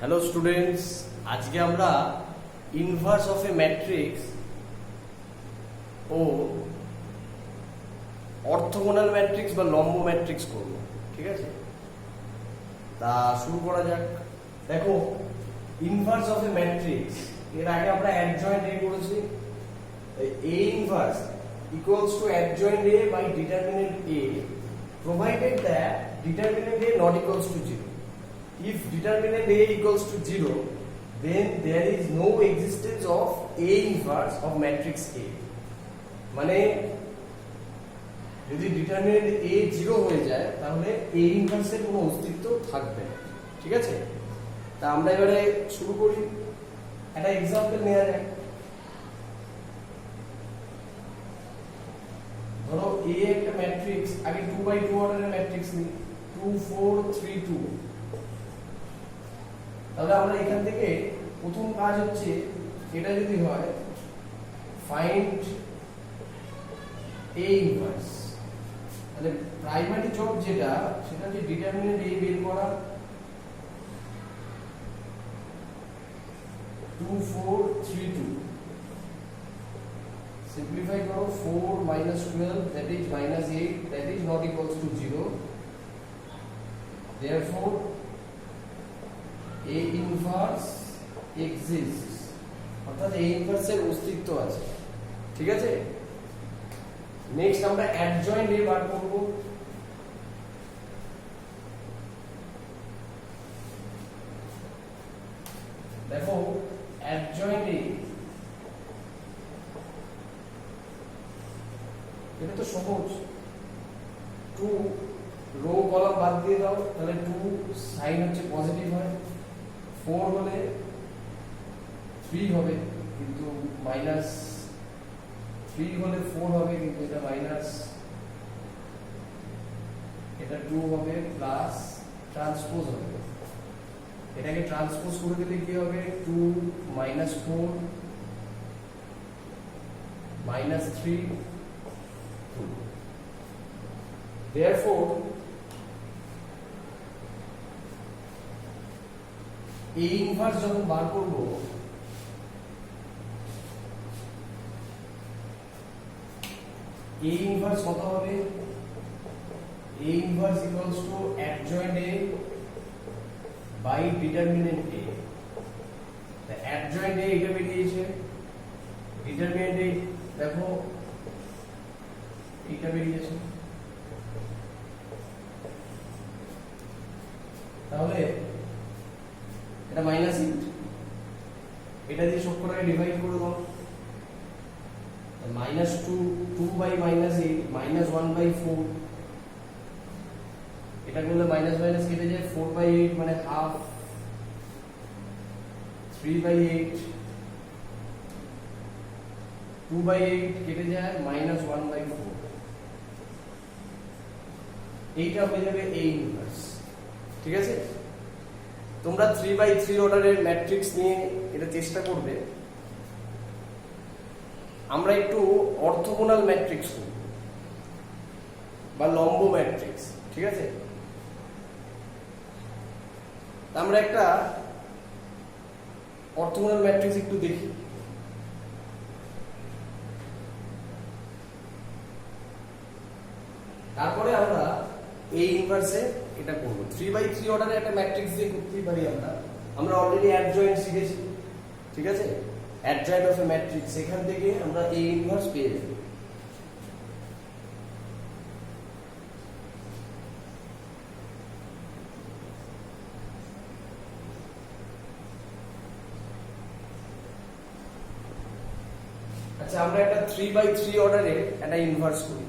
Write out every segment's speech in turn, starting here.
Hello students, আজকে আমরা inverse of a matrix ও অর্থোগোনাল ম্যাট্রিক্স বা লম্ব ম্যাট্রিক্স করব। ঠিক আছে, তা শুরু করা যাক। দেখো, ইনভার্স অফ এ ম্যাট্রিক্স এর আগে আমরা অ্যাডজয়েন্ট এ করেছি। A inverse equals to adjoint A by determinant A provided that determinant A not equals to 0. If determinant A equals to 0, then there is no existence of A inverse of matrix A. মানে যদি determinant A 0 হয়ে যায় তাহলে A ইনভার্সের কোনো অস্তিত্ব থাকবে না। ঠিক আছে, তা আমরা এবারে শুরু করি। একটা এক্সাম্পল নেওয়া যাক। ধরো A একটা ম্যাট্রিক্স, আগে 2x2 অর্ডারের ম্যাট্রিক্স নিই, 2 4 3 2। তাহলে আমরা এখান থেকে প্রথম কাজ হচ্ছে, এটা যদি হয় ফাইন্ড A ইনভার্স, তাহলে প্রাইমারি জব যেটা সেটা হচ্ছে ডিটারমিনেন্ট A বের করা। 2 4 3 2 simplify করো, 4 minus 12 that is minus 8 that is not equals to 0. Therefore A inverse exists, অর্থাৎ A inverse এর অস্তিত্ব আছে। ঠিক আছে, নেক্সট আমরা অ্যাডজয়েন্ট A বার করব। দেখো, অ্যাডজয়েন্ট A এটা তো সহজ। 2 রো কলাম বাদ দিয়ে দাও, তাহলে 2 সাইন হচ্ছে পজিটিভ হয়, 4 হলে 3 হবে কিন্তু মাইনাস, 3 হলে 4 হবে কিন্তু এটা মাইনাস, এটা 2 হবে প্লাস, ট্রান্সপোজ হবে। এটাকে ট্রান্সপোজ করে দিলে কি হবে, 2 minus 4 minus 3 2. Therefore A inverse যখন বার করব, A ইনভার্স কত হবে, A inverse equals to adjoint A by determinant A। তা অ্যাডজয়েন্ট A এটা বেরিয়েছে, ডিটারমিনেন্ট A দেখো এটা বেরিয়েছে। তাহলে এটা মাইনাস 8, এটা দিয়ে সব করে ডিভাইড করে দাও, minus 2 2 by minus 8 minus 1 by 4, এটা করলে মাইনাস মাইনাস কেটে যায়, 4 বাই 8 মানে হাফ, 3 বাই 8 2 বাই 8 কেটে যায় মাইনাস 1 বাই 4। এইটা হয়ে যাবে A ইনভার্স। ঠিক আছে, তোমরা 3x3 অর্ডারের ম্যাট্রিক্স নিয়ে এটা চেষ্টা করবে। আমরা একটু অর্থোগোনাল ম্যাট্রিক্স করব বা লম্ব ম্যাট্রিক্স। ঠিক আছে, আমরা একটা অর্থোগোনাল ম্যাট্রিক্স একটু দেখি। তারপরে আমরা A ইনভার্সে এটা করব। 3x3 অর্ডারে একটা ম্যাট্রিক্স দিয়ে করতেই পারি আমরা অলরেডি অ্যাডজয়েন্ট শিখেছি। ঠিক আছে, অ্যাডজয়েন্ট অফ এ ম্যাট্রিক্স, সেখান থেকে আমরা A ইনভার্স পেয়ে যাব। আচ্ছা, আমরা একটা 3x3 অর্ডারে একটা ইনভার্স করি।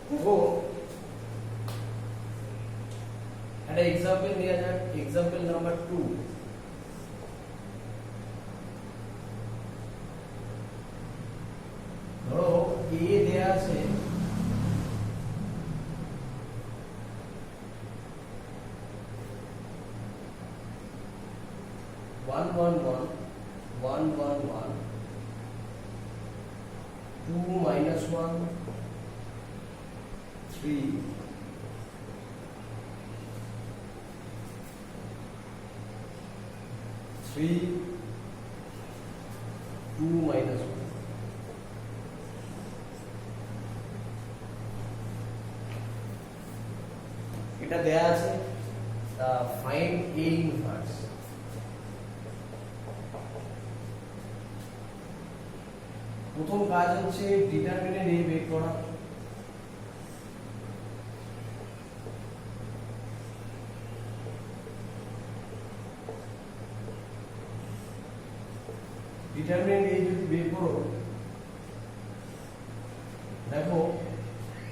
দেখো, একটা এক্সাম্পল নেওয়া যাক। এক্সাম্পল নাম্বার 2, ধরো a দেয়া আছে 1 1 1 1 1 1 2 minus 1 3 3 2 minus 1 এটা দেয়া আছে ফাইন্ড a ইনভার্স। প্রথম কাজ হচ্ছে ডিটারমিনেন্ট a বের করা। ডিটারমিনেন্ট a যদি বের করো, দেখো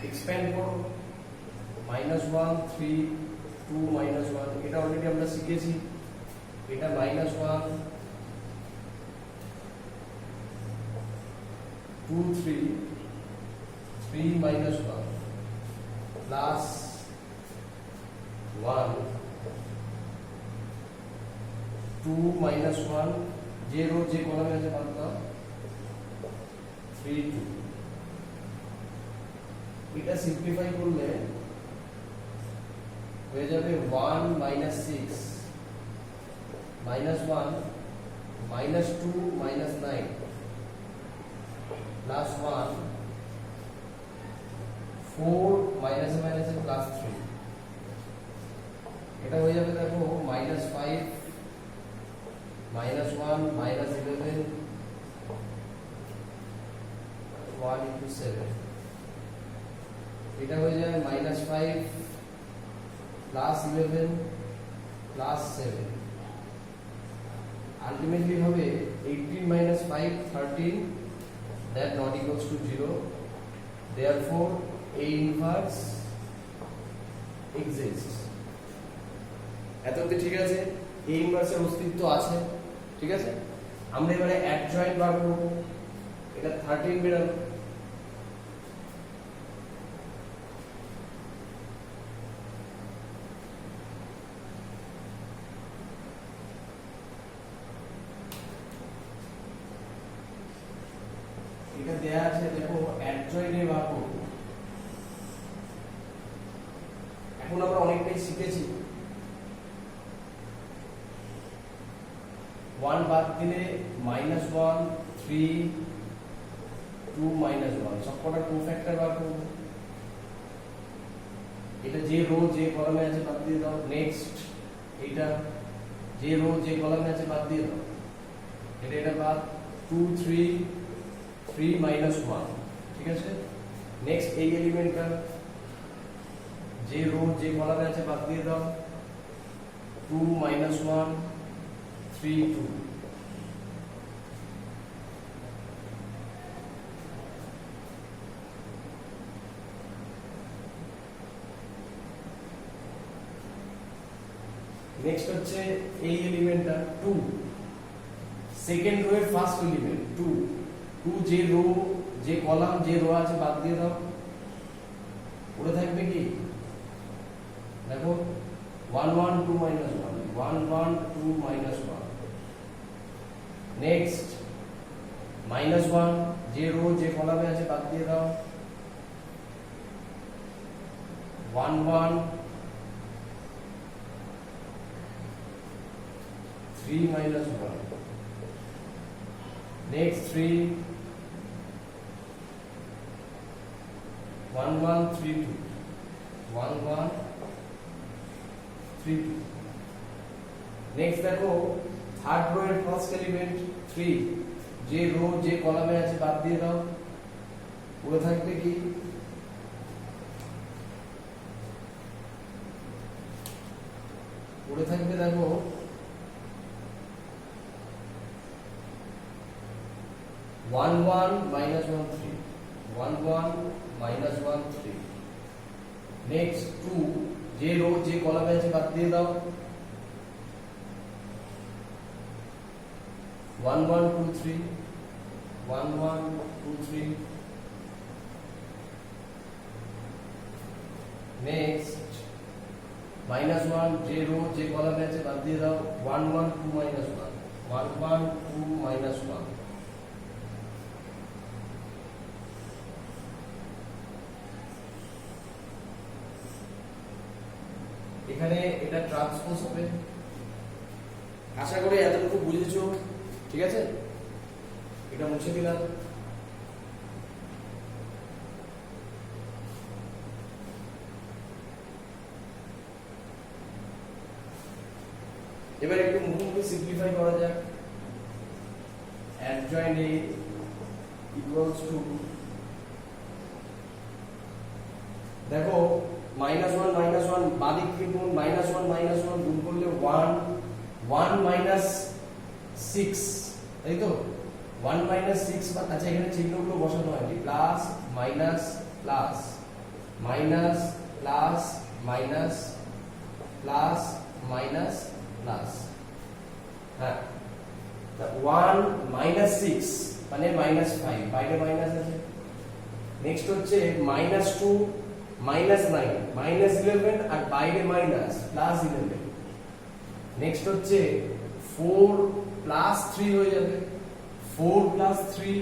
এক্সপ্যান্ড করো, -1 3 2 -1, এটা অলরেডি আমরা শিখেছি। এটা -1 2 3 3 -1 প্লাস 1 2 -1, যে রো যে কলামে আছে বাদ দাও, 3 2। এটা সিম্পলিফাই করলে হয়ে যাবে 1 -6 -1 -2 -9 প্লাস 1 4 মাইনাস মাইনাস প্লাস 3। এটা হয়ে যাবে দেখো -5 -1 -11 1 into 7। এটা হয়ে যাবে -5 প্লাস 11 প্লাস 7। আলটিমেটলি হবে 18 minus 5 13, that not equals to 0, therefore a inverse exists। এত অবধি ঠিক আছে? a inverse এর অস্তিত্ব আছে, ঠিক আছে। আমরা এবারে অ্যাডজয়েন্ট বার করব। এটা 13 বেরালো, এটা দেয়া আছে, দেখো অ্যাডজয়েন্ট এর বার করব। এখন আমরা অনেকটাই শিখেছি। 1 বাদ দিলে -1 3 2 -1 সবকটা টু ফ্যাক্টর বার করব। এটা যে রো যে কলামে আছে বাদ দিয়ে দাও। নেক্সট এটা যে রো যে কলামে আছে বাদ দিয়ে দাও। এটা বাদ 2 3 3 -1, ঠিক আছে। নেক্সট এই এলিমেন্টটা যে রো যে কলামে আছে বাদ দিয়ে দাও। 2 -1 3 2। নেক্সট হচ্ছে এই এলিমেন্টটা 2, সেকেন্ড রো এর ফার্স্ট এলিমেন্ট 2 2 যে রো যে কলাম যে রো আছে বাদ দিয়ে দাও। পড়ে থাকবে কি, দেখো 1 1 2 -1 1 1 2 -1। নেক্সট -1 যে রো যে কলামে আছে বাদ দিয়ে দাও। 1 1 3 -1। Next 3 1 1 3 2 1 1 3 2। নেক্সট দেখো থার্ড রো এর ফার্স্ট এলিমেন্ট 3 যে রো যে কলামে আছে বাদ দিয়ে দাও। পড়ে থাকবে কি, পড়ে থাকবে দেখো 1 1 -1 3 1 1 -1 3। নেক্সট 2 যে রো যে কলামে আছে বাদ দিয়ে দাও। 1 1 2 3 1 1 2 3 নেক্সট -1 যে রো যে কলামে আছে বাদ দিয়ে দাও 1 1 2 -1 1 1 2 -1 এখানে এটা ট্রান্সপোজ হবে। আশা করি এতটুকু বুঝেছো, ঠিক আছে? এটা মুছে দিলাম। এবার একটু মুখোমুখি সিম্পলিফাই করা যাক। adjoint A equals to, দেখো -1 বাদিক থেকে -1 গুণ করলে 1 1 -6, তাই তো? 1 -6, আচ্ছা এখানে চিহ্নগুলো বসানো হয় plus minus plus minus plus minus plus minus plus, হ্যাঁ 1 -6 মানে -5, বাইরে মাইনাস আছে। নেক্সট হচ্ছে -2 -9 -11 আর বাইরে মাইনাস +11। নেক্সট হচ্ছে 4 +3 হয়ে যাবে, 4 +3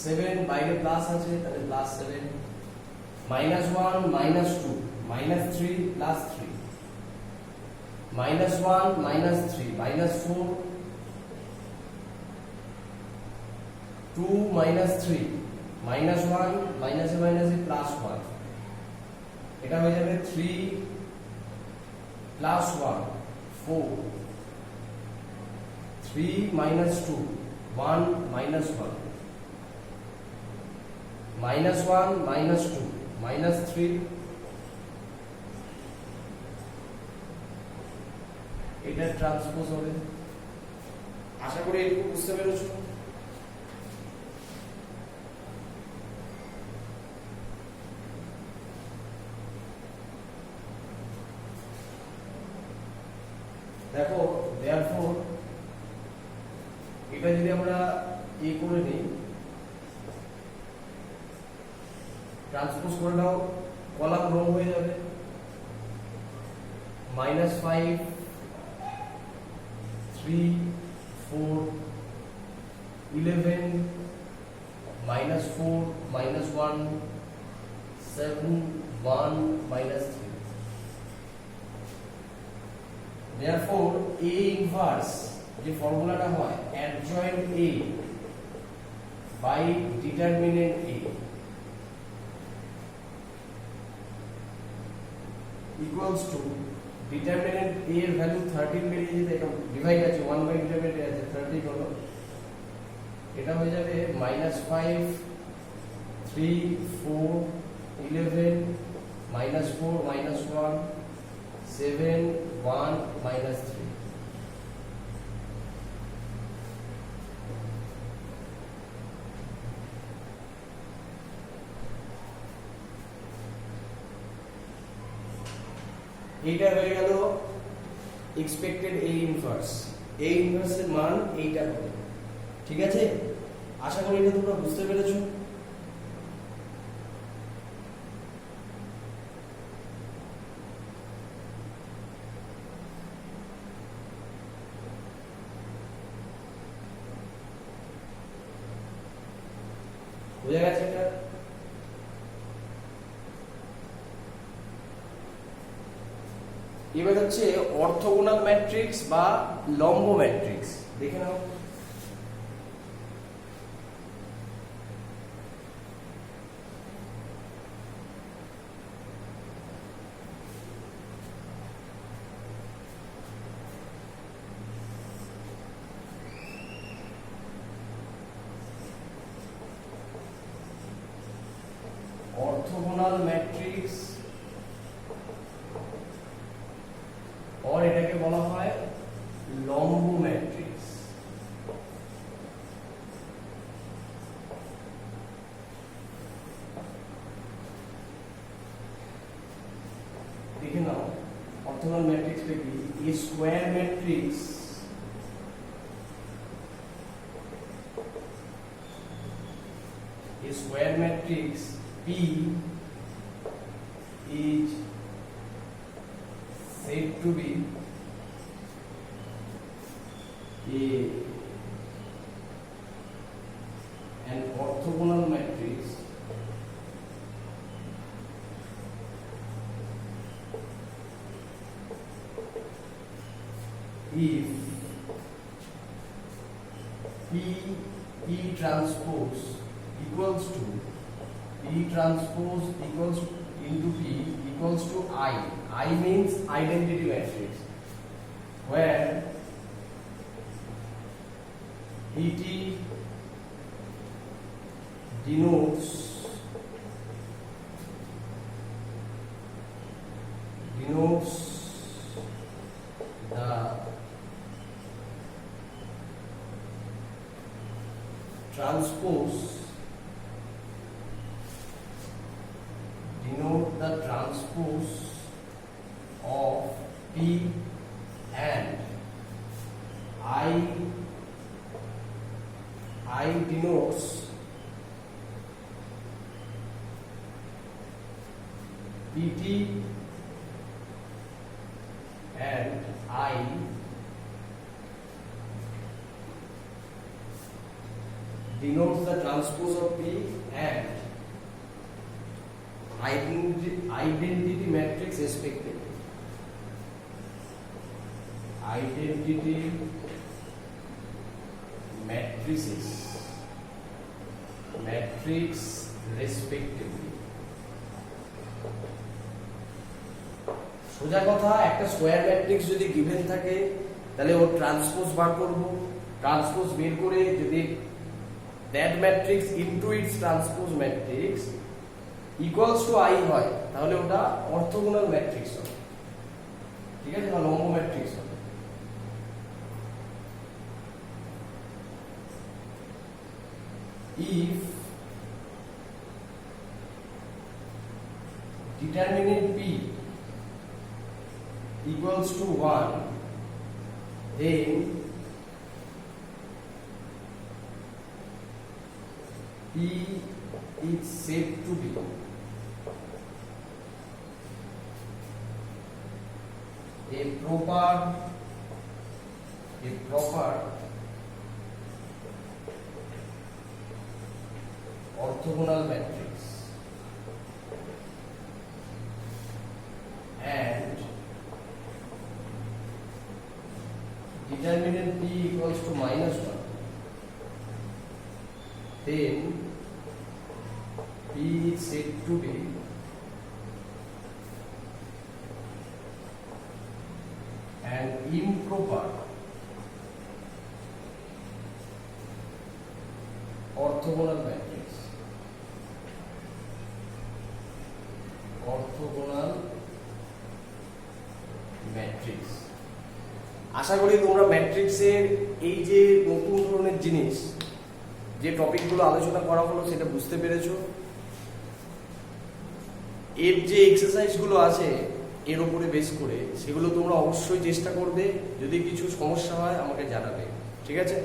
7, বাইরে প্লাস আছে তাহলে +7। -1 -2 -3 +3 -1 -3 -4 2 -3 -1 মাইনাসে মাইনাসে +1, এটা হয়ে যাবে 3 +1 4 3 -2 1 -1 -1 -2 -3, এটা ট্রান্সপোজ হবে। আশা করি একটু বুঝতে পেরেছো। দেখো therefore এটা যদি আমরা এ করে নিই, ট্রান্সপোজ করে নাও, কলাম রো হয়ে যাবে -5 3 4 11 -4 -1 7 1 -3। Therefore A inverse যে ফর্মুলাটা হয় adjoint A by determinant A equals to determinant A এর ভ্যালু 13 বেরিয়ে যেতে, এটা ডিভাইড আছে 1 বাই ডিটারমিনেন্ট আছে 13 হলো, এটা হয়ে যাবে -5 3 4 11 -4 -1 7 1 -3। এইটা হয়ে গেল এক্সপেক্টেড A ইনভার্স। A ইনভার্সের মান এইটা হবে, ঠিক আছে? আশা করি এটা তোমরা বুঝতে পেরেছো। বুঝে গেছে এটা? এবার হচ্ছে অর্থোগোনাল ম্যাট্রিক্স বা লম্ব ম্যাট্রিক্স, দেখে নাও। অর্থোগোনাল ম্যাট্রিক্স और এটাকে বলা হয় লম্ব ম্যাট্রিক্স। দেখে নাও অর্থোগোনাল ম্যাট্রিক্সটা কি? A square matrix a square matrix P is said to be an orthogonal matrix if E transpose equals to into P equals to I. I means identity matrix, where ET denotes the transpose of P, and I denotes PT, and I denotes the transpose of P and identity matrix respectively. Identity matrices respectively. সোজা কথা, একটা square matrix যদি given থাকে তাহলে ওর transpose বার করব, transpose বের করে যদি that matrix into its transpose matrix equals to I হয় তাহলে ওটা অর্থোগোনাল ম্যাট্রিক্স হবে, ঠিক আছে, বা লম্ব ম্যাট্রিক্স হবে। if determinant P equals to 1, then P is said to be a proper orthogonal matrix, and determinant P equals to -1, then P is said to be an improper orthogonal matrix. আশা করি তোমরা ম্যাট্রিক্সের এই যে নতুন ধরনের জিনিস, যে টপিকগুলো আলোচনা করা হলো সেটা বুঝতে পেরেছো। এর যে এক্সারসাইজগুলো আছে এর উপরে বেস করে সেগুলো তোমরা অবশ্যই চেষ্টা করবে, যদি কিছু সমস্যা হয় আমাকে জানাবে, ঠিক আছে।